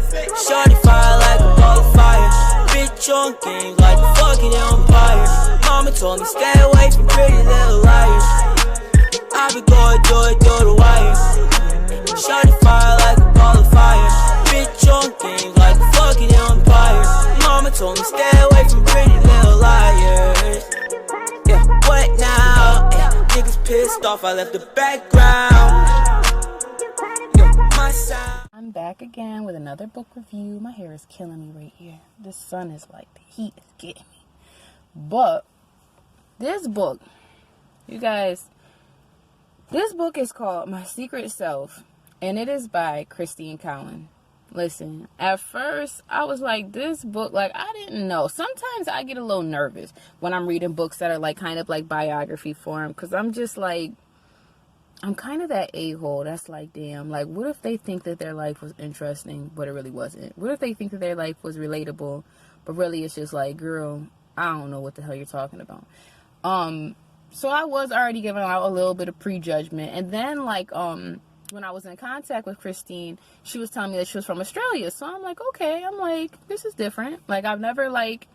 Shorty fire like a ball of fire. Bitch on game like the fucking empire. Mama told me stay away from pretty little liars. I be going through the wire. Shorty fire like a ball of fire. Bitch on game like the fucking empire. Mama told me stay away from pretty little liars. Yeah, what now? Yeah, niggas pissed off, I left the background. Yeah, my sound. I'm back again with another book review. My hair is killing me right here. The sun is like, the heat is getting me. But this book, you guys, this book is called My Secret Self, and it is by Christine Cowan. Listen, at first I was like, this book, like, I didn't know. Sometimes I get a little nervous when I'm reading books that are like kind of like biography form, because I'm just like, I'm kind of that a-hole that's like, damn, like, what if they think that their life was interesting, but it really wasn't? What if they think that their life was relatable, but really it's just like, girl, I don't know what the hell you're talking about. So I was already giving out a little bit of prejudgment. And then, like, when I was in contact with Christine, she was telling me that she was from Australia. So I'm like, okay, I'm like, this is different. Like, I've never, like,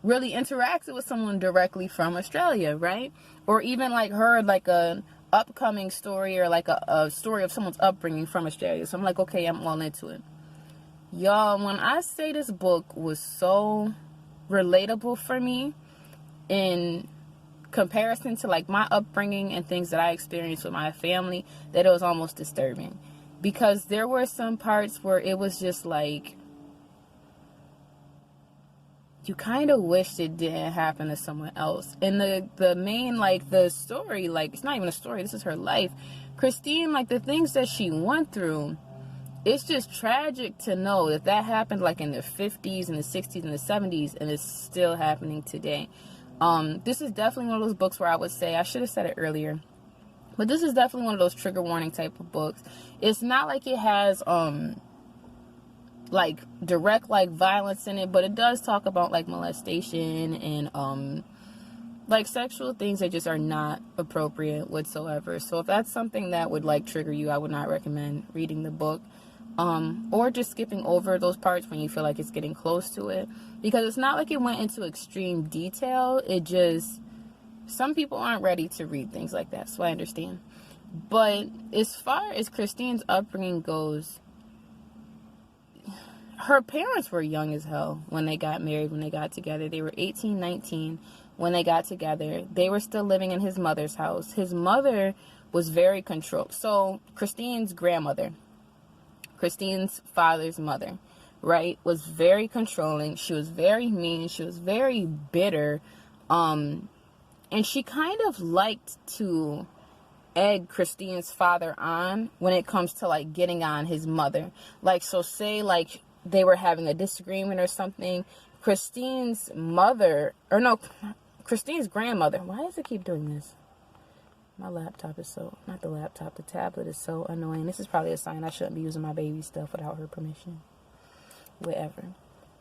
really interacted with someone directly from Australia, right? Or even, like, heard, like, an upcoming story or, like, a story of someone's upbringing from Australia. So I'm like, okay, I'm all into it. Y'all, when I say this book was so relatable for me in comparison to like my upbringing and things that I experienced with my family, that it was almost disturbing, because there were some parts where it was just like, you kind of wished it didn't happen to someone else. And the main, like, the story, like, it's not even a story, this is her life. Christine, like, the things that she went through, it's just tragic to know that that happened like in the 50s and the 60s and the 70s, and it's still happening today. This is definitely one of those books where I would say, I should have said it earlier, but this is definitely one of those trigger warning type of books. It's not like it has, like, direct, like, violence in it, but it does talk about, like, molestation and, like, sexual things that just are not appropriate whatsoever. So if that's something that would, like, trigger you, I would not recommend reading the book. Or just skipping over those parts when you feel like it's getting close to it, because it's not like it went into extreme detail. It just, some people aren't ready to read things like that, so I understand. But as far as Christine's upbringing goes, her parents were young as hell when they got married, when they got together. They were 18, 19 when they got together. They were still living in his mother's house. His mother was very controlled. So Christine's grandmother, Christine's father's mother, right, was very controlling. She was very mean. She was very bitter. And she kind of liked to egg Christine's father on when it comes to, like, getting on his mother. Like, so say, like, they were having a disagreement or something. Christine's mother, or no, Christine's grandmother. Why does it keep doing this? My laptop is so, not the laptop, the tablet is so annoying. This is probably a sign I shouldn't be using my baby stuff without her permission. Whatever.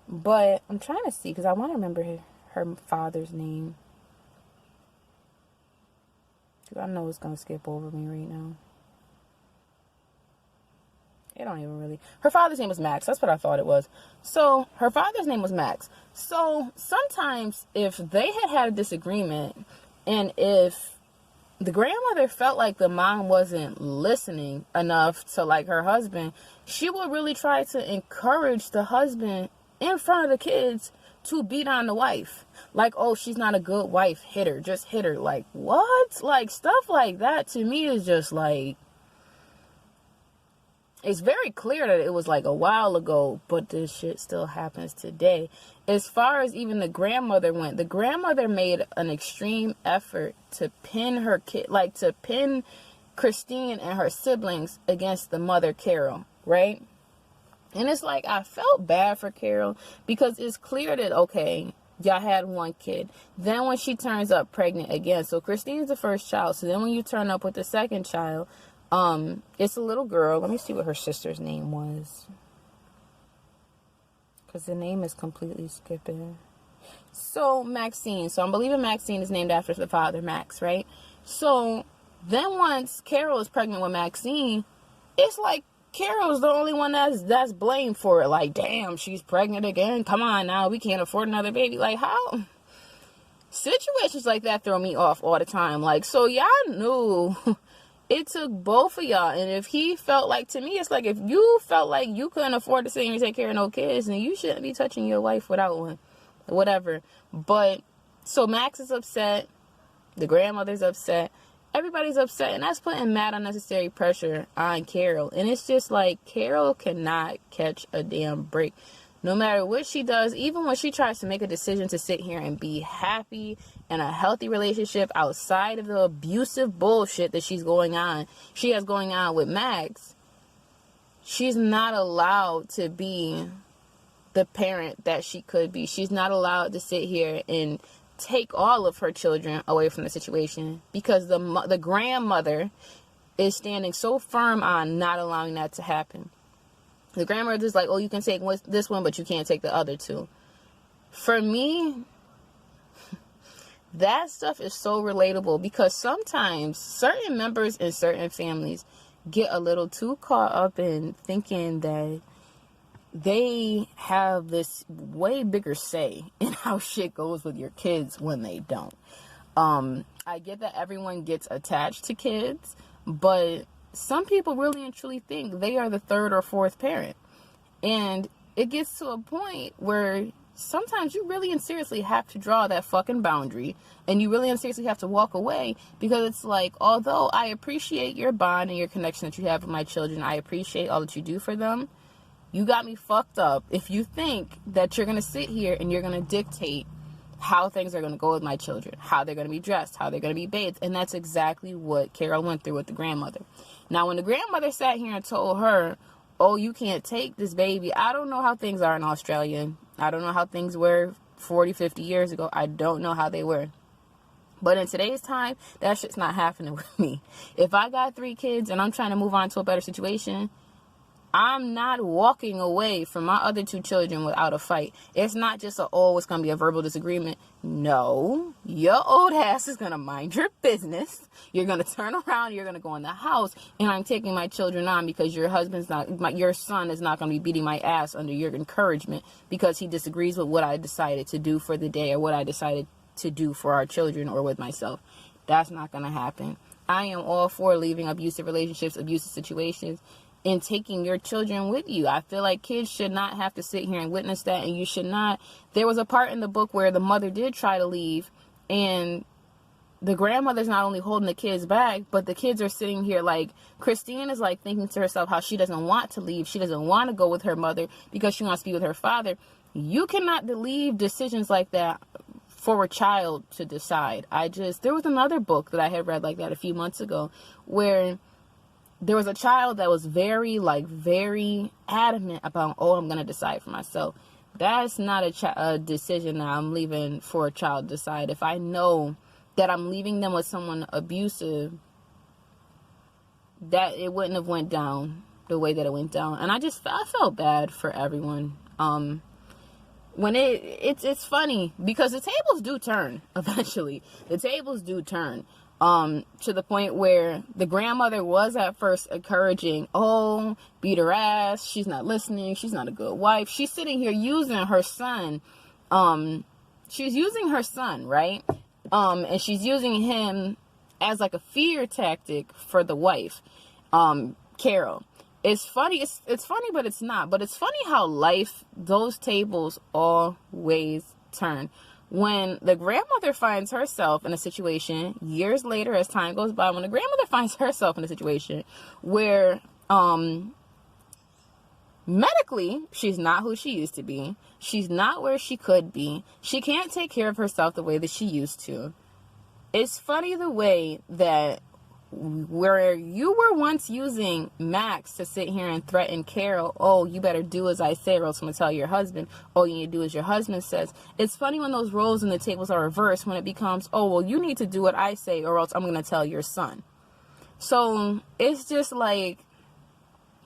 But I'm trying to see, because I want to remember her father's name. I know it's going to skip over me right now. It don't even really. Her father's name was Max. That's what I thought it was. So her father's name was Max. So sometimes if they had a disagreement, and if the grandmother felt like the mom wasn't listening enough to, like, her husband, she would really try to encourage the husband in front of the kids to beat on the wife. Like, oh, she's not a good wife, hit her, just hit her. Like, what? Like, stuff like that to me is just like, it's very clear that it was like a while ago, but this shit still happens today. As far as even the grandmother went, the grandmother made an extreme effort to pin her kid, like, to pin Christine and her siblings against the mother, Carol, right? And it's like, I felt bad for Carol, because it's clear that, okay, y'all had one kid. Then when she turns up pregnant again, so Christine's the first child. So then when you turn up with the second child, it's a little girl. Let me see what her sister's name was, because the name is completely skipping. So Maxine. So I'm believing Maxine is named after the father, Max, right? So then once Carol is pregnant with Maxine, it's like Carol's the only one that's blamed for it. Like, damn, she's pregnant again. Come on now, we can't afford another baby. Like, how? Situations like that throw me off all the time. Like, so y'all knew it took both of y'all. And if he felt like, to me, it's like, if you felt like you couldn't afford to sit here and take care of no kids, then you shouldn't be touching your wife without one. Whatever. But, so Max is upset. The grandmother's upset. Everybody's upset, and that's putting mad unnecessary pressure on Carol. And it's just like, Carol cannot catch a damn break. No matter what she does, even when she tries to make a decision to sit here and be happy in a healthy relationship outside of the abusive bullshit that she has going on with Max, she's not allowed to be the parent that she could be. She's not allowed to sit here and take all of her children away from the situation, because the grandmother is standing so firm on not allowing that to happen. The grandmother's like, oh, you can take this one, but you can't take the other two. For me, that stuff is so relatable, because sometimes certain members in certain families get a little too caught up in thinking that they have this way bigger say in how shit goes with your kids when they don't. I get that everyone gets attached to kids, but some people really and truly think they are the third or fourth parent. And it gets to a point where sometimes you really and seriously have to draw that fucking boundary, and you really and seriously have to walk away, because it's like, although I appreciate your bond and your connection that you have with my children, I appreciate all that you do for them, you got me fucked up if you think that you're going to sit here and you're going to dictate how things are going to go with my children, how they're going to be dressed, how they're going to be bathed. And that's exactly what Carol went through with the grandmother. Now, when the grandmother sat here and told her, oh, you can't take this baby, I don't know how things are in Australia. I don't know how things were 40, 50 years ago. I don't know how they were. But in today's time, that shit's not happening with me. If I got 3 kids and I'm trying to move on to a better situation, I'm not walking away from my other 2 children without a fight. It's not just it's going to be a verbal disagreement. No, your old ass is going to mind your business. You're going to turn around, you're going to go in the house, and I'm taking my children on because your son is not going to be beating my ass under your encouragement because he disagrees with what I decided to do for the day, or what I decided to do for our children or with myself. That's not going to happen. I am all for leaving abusive relationships, abusive situations, and taking your children with you. I feel like kids should not have to sit here and witness that, and you should not. There was a part in the book where the mother did try to leave, and the grandmother's not only holding the kids back, but the kids are sitting here like, Christine is like thinking to herself how she doesn't want to leave. She doesn't want to go with her mother because she wants to be with her father. You cannot leave decisions like that for a child to decide. There was another book that I had read like that a few months ago, where there was a child that was very adamant about, oh, I'm going to decide for myself. That's not a decision that I'm leaving for a child to decide. If I know that I'm leaving them with someone abusive, that it wouldn't have went down the way that it went down. And I felt bad for everyone. When it's funny because the tables do turn eventually. The tables do turn. To the point where the grandmother was at first encouraging, oh, beat her ass, she's not listening, she's not a good wife. She's sitting here using her son. She's using her son, right? And she's using him as like a fear tactic for the wife, Carol. It's funny, it's funny, but it's not. But it's funny how those tables always turn. When the grandmother finds herself in a situation years later, as time goes by, when the grandmother finds herself in a situation where medically she's not who she used to be, she's not where she could be, she can't take care of herself the way that she used to. It's funny the way that where you were once using Max to sit here and threaten Carol, oh, you better do as I say or else I'm going to tell your husband, oh, you need to do as your husband says. It's funny when those roles and the tables are reversed, when it becomes, oh, well, you need to do what I say or else I'm going to tell your son. So it's just like,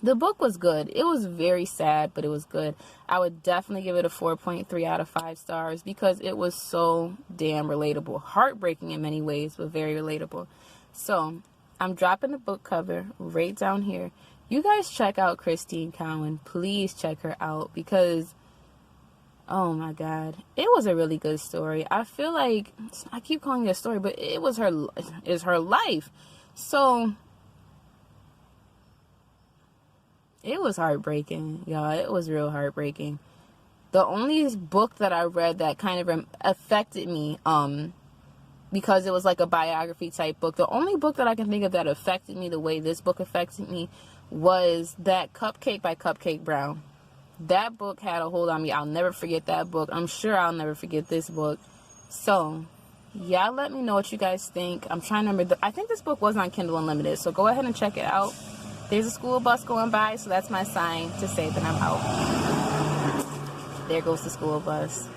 the book was good. It was very sad, but it was good. I would definitely give it a 4.3 out of 5 stars because it was so damn relatable. Heartbreaking in many ways, but very relatable. So I'm dropping the book cover right down here. You guys check out Christine Cowan. Please check her out because, oh my God, it was a really good story. I feel like, I keep calling it a story, but it's her life. So it was heartbreaking, y'all. It was real heartbreaking. The only book that I read that kind of affected me, because it was like a biography type book, the only book that I can think of that affected me the way this book affected me was that Cupcake by Cupcake Brown. That book had a hold on me. I'll never forget that book. I'm sure I'll never forget this book. So, yeah, let me know what you guys think. I'm trying to remember. I think this book was on Kindle Unlimited, so go ahead and check it out. There's a school bus going by, so that's my sign to say that I'm out. There goes the school bus.